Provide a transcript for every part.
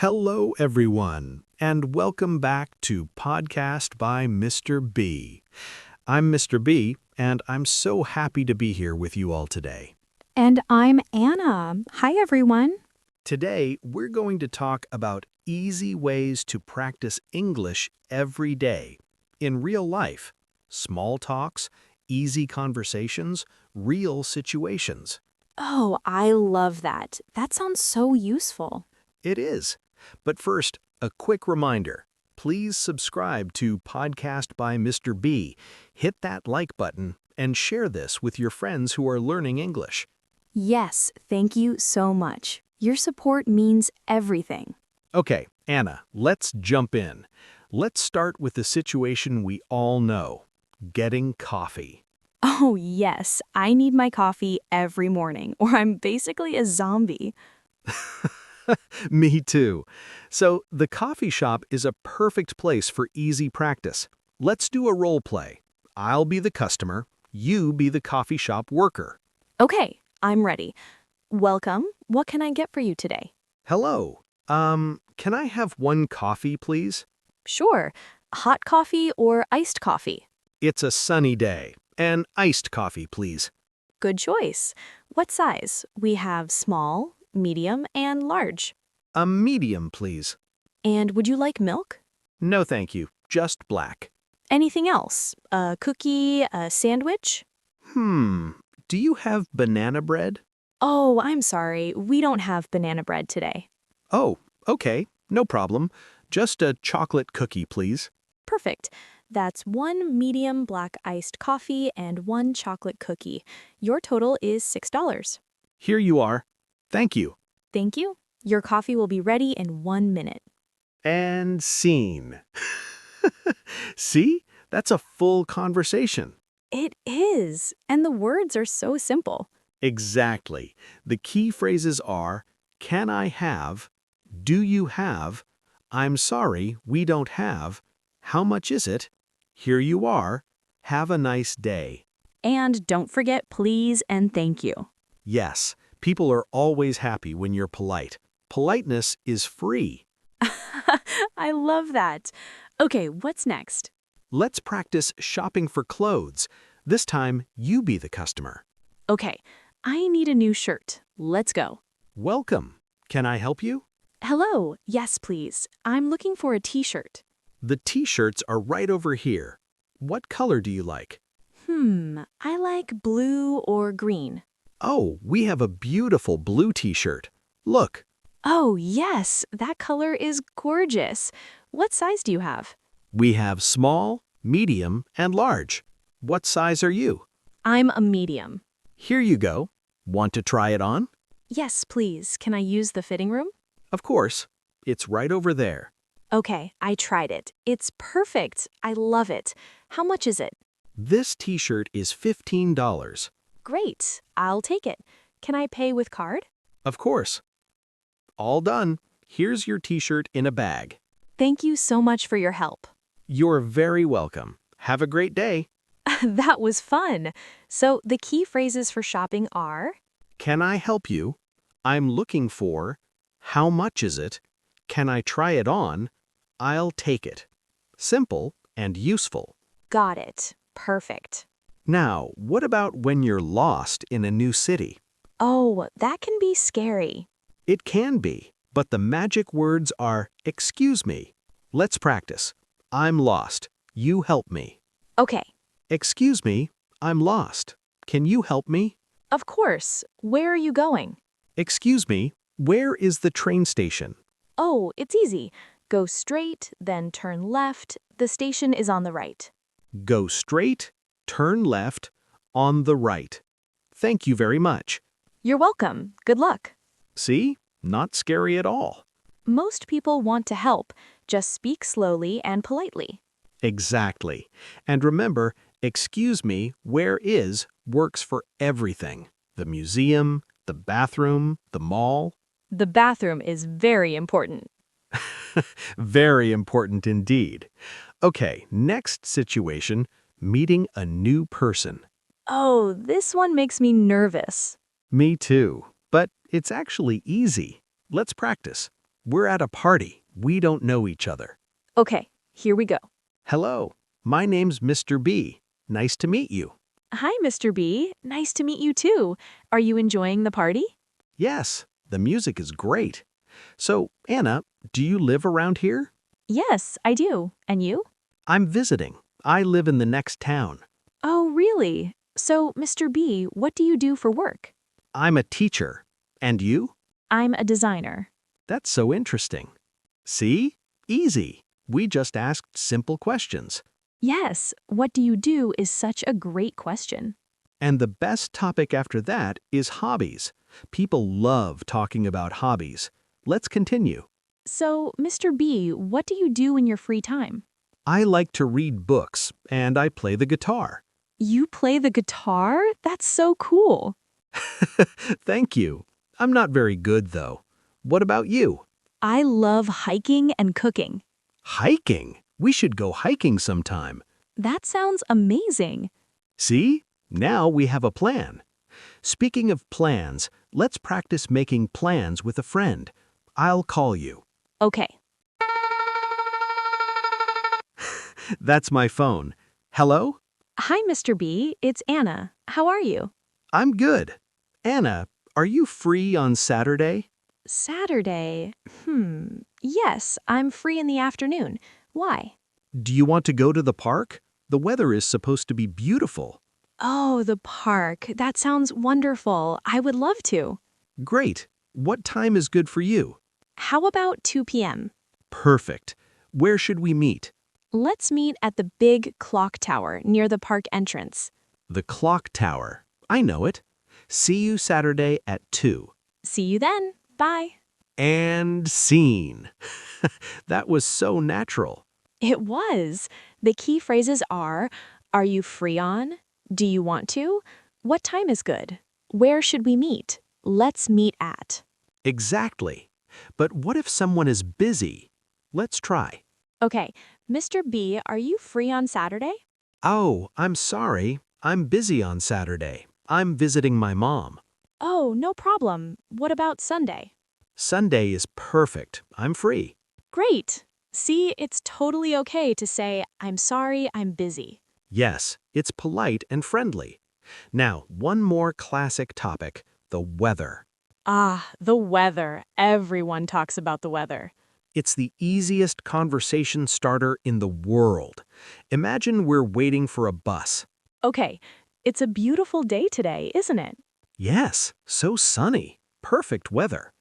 Hello, everyone, and welcome back to Podcast by Mr. B. I'm Mr. B, and I'm so happy to be here with you all today. And I'm Anna. Hi, everyone. Today, we're going to talk about easy ways to practice English every day. In real life, small talks, easy conversations, real situations. Oh, I love that. That sounds so useful. It is. But first, a quick reminder. Please subscribe to Podcast by Mr. B. Hit that like button and share this with your friends who are learning English. Yes, thank you so much. Your support means everything. Okay, Anna, let's jump in. Let's start with the situation we all know, getting coffee. Oh, yes, I need my coffee every morning, or I'm basically a zombie. Me too. So, the coffee shop is a perfect place for easy practice. Let's do a role play. I'll be the customer, you be the coffee shop worker. Okay, I'm ready. Welcome. What can I get for you today? Hello. Can I have one coffee, please? Sure. Hot coffee or iced coffee? It's a sunny day. An iced coffee, please. Good choice. What size? We have small, medium, and large. A medium, please. And would you like milk? No, thank you. Just black. Anything else? A cookie, a sandwich? Do you have banana bread? Oh, I'm sorry. We don't have banana bread today. Oh, okay. No problem. Just a chocolate cookie, please. Perfect. That's one medium black iced coffee and one chocolate cookie. Your total is $6. Here you are. Thank you. Thank you. Your coffee will be ready in 1 minute. And scene. See? That's a full conversation. It is. And the words are so simple. Exactly. The key phrases are, can I have, do you have, I'm sorry, we don't have, how much is it, here you are, have a nice day. And don't forget please and thank you. Yes, people are always happy when you're polite. Politeness is free. I love that. Okay, what's next? Let's practice shopping for clothes. This time, you be the customer. Okay, I need a new shirt. Let's go. Welcome. Can I help you? Hello. Yes, please. I'm looking for a t-shirt. The t-shirts are right over here. What color do you like? I like blue or green. Oh, we have a beautiful blue t-shirt. Look, Oh, yes, that color is gorgeous. What size do you have? we have small, medium, and large. What size are you? I'm a medium. Here you go. Want to try it on? Yes, please. Can I use the fitting room? Of course. It's right over there. Okay, I tried it. It's perfect. I love it. How much is it? This t-shirt is $15. Great. I'll take it. Can I pay with card? Of course. All done. Here's your t-shirt in a bag. Thank you so much for your help. You're very welcome. Have a great day. That was fun. So the key phrases for shopping are, Can I help you? I'm looking for. How much is it? Can I try it on? I'll take it. Simple and useful. got it. Perfect. Now, what about when you're lost in a new city? Oh, that can be scary. It can be, but the magic words are, excuse me. Let's practice. I'm lost. You help me. Okay, Excuse me, I'm lost. Can you help me? of course. Where are you going? Excuse me, where is the train station? Oh, it's easy. Go straight, then turn left. The station is on the right. Go straight, turn left, on the right. Thank you very much. You're welcome. Good luck. See? Not scary at all. Most people want to help. Just speak slowly and politely. Exactly. And remember, excuse me, where is works for everything. The museum, the bathroom, the mall. The bathroom is very important. Very important indeed. Okay, next situation, meeting a new person. Oh, this one makes me nervous. Me too, but it's actually easy. Let's practice. We're at a party. We don't know each other. Okay, here we go. Hello, my name's Mr. B. Nice to meet you. Hi, Mr. B. Nice to meet you too. Are you enjoying the party? Yes, the music is great. So, Anna, do you live around here? Yes, I do. And you? I'm visiting. I live in the next town. Oh, really? So, Mr. B, what do you do for work? I'm a teacher. And you? I'm a designer. That's so interesting. See? Easy. We just asked simple questions. Yes, what do you do is such a great question. And the best topic after that is hobbies. People love talking about hobbies. Let's continue. So, Mr. B, what do you do in your free time? I like to read books, and I play the guitar. You play the guitar? That's so cool. Thank you. I'm not very good, though. What about you? I love hiking and cooking. Hiking? We should go hiking sometime. That sounds amazing. See? Now we have a plan. Speaking of plans, let's practice making plans with a friend. I'll call you. Okay. That's my phone. Hello? Hi, Mr. B. It's Anna. How are you? I'm good. Anna, are you free on Saturday? Saturday? Yes, I'm free in the afternoon. Why? Do you want to go to the park? The weather is supposed to be beautiful. Oh, the park. That sounds wonderful. I would love to. Great. What time is good for you? How about 2 p.m.? Perfect. Where should we meet? Let's meet at the big clock tower near the park entrance. The clock tower. I know it. See you Saturday at 2. See you then. Bye. And scene. That was so natural. It was. The key phrases are you free on? Do you want to? What time is good? Where should we meet? Let's meet at. Exactly. But what if someone is busy? Let's try. Okay, Mr. B, are you free on Saturday? Oh, I'm sorry. I'm busy on Saturday. I'm visiting my mom. Oh, no problem. What about Sunday? Sunday is perfect. I'm free. Great. See, it's totally okay to say, I'm sorry, I'm busy. Yes, it's polite and friendly. Now, one more classic topic, the weather. Ah, the weather. Everyone talks about the weather. It's the easiest conversation starter in the world. Imagine we're waiting for a bus. Okay, it's a beautiful day today, isn't it? Yes, so sunny. Perfect weather.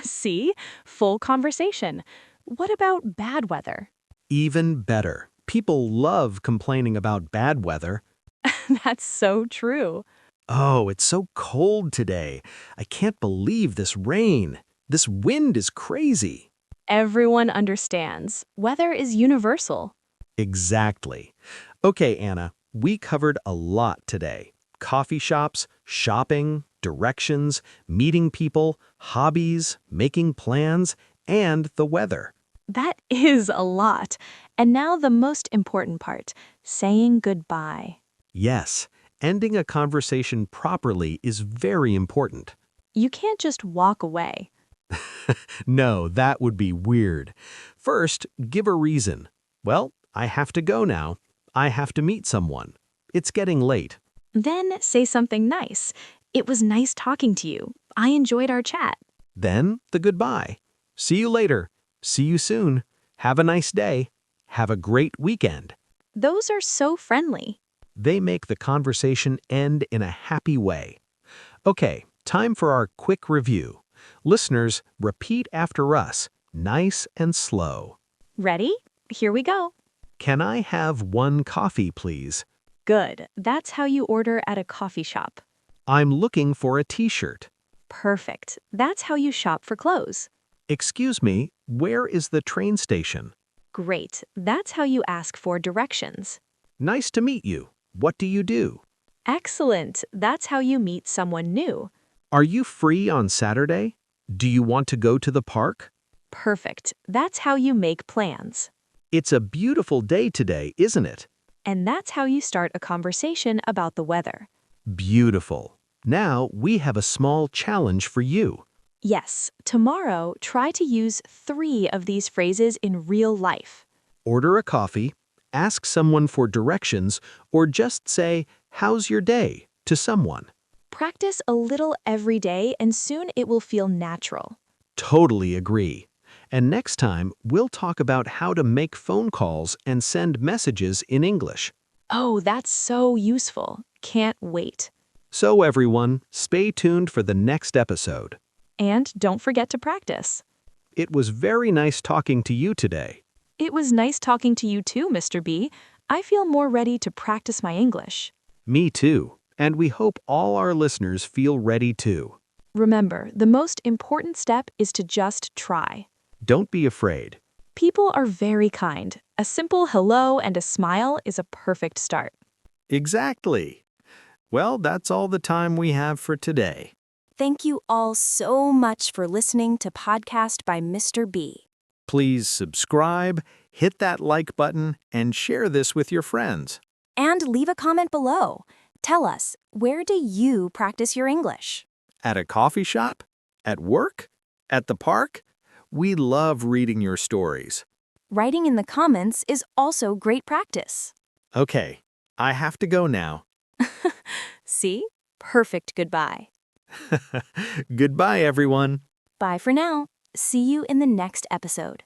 See? Full conversation. What about bad weather? Even better. People love complaining about bad weather. That's so true. Oh, it's so cold today. I can't believe this rain. This wind is crazy. Everyone understands. Weather is universal. Exactly. Okay, Anna, we covered a lot today. Coffee shops, shopping, directions, meeting people, hobbies, making plans, and the weather. That is a lot. And now the most important part, saying goodbye. Yes, ending a conversation properly is very important. You can't just walk away. No, that would be weird. First, give a reason. Well, I have to go now. I have to meet someone. It's getting late. Then say something nice. It was nice talking to you. I enjoyed our chat. Then the goodbye. See you later. See you soon. Have a nice day. Have a great weekend. Those are so friendly. They make the conversation end in a happy way. Okay, time for our quick review. Listeners, repeat after us, nice and slow. Ready? Here we go. Can I have one coffee, please? Good. That's how you order at a coffee shop. I'm looking for a t-shirt. Perfect. That's how you shop for clothes. Excuse me, where is the train station? Great. That's how you ask for directions. Nice to meet you. What do you do? Excellent. That's how you meet someone new. Are you free on Saturday? Do you want to go to the park? Perfect. That's how you make plans. It's a beautiful day today, isn't it? And that's how you start a conversation about the weather. Beautiful. Now we have a small challenge for you. Yes, tomorrow try to use 3 of these phrases in real life. Order a coffee, ask someone for directions, or just say, "How's your day?" to someone. Practice a little every day and soon it will feel natural. Totally agree. And next time, we'll talk about how to make phone calls and send messages in English. Oh, that's so useful. Can't wait. So everyone, stay tuned for the next episode. And don't forget to practice. It was very nice talking to you today. It was nice talking to you too, Mr. B. I feel more ready to practice my English. Me too. And we hope all our listeners feel ready too. Remember, the most important step is to just try. Don't be afraid. People are very kind. A simple hello and a smile is a perfect start. Exactly. Well, that's all the time we have for today. Thank you all so much for listening to Podcast by Mr. B. Please subscribe, hit that like button, and share this with your friends. And leave a comment below. Tell us, where do you practice your English? At a coffee shop? At work? At the park? We love reading your stories. Writing in the comments is also great practice. Okay, I have to go now. See? Perfect goodbye. Goodbye, everyone. Bye for now. See you in the next episode.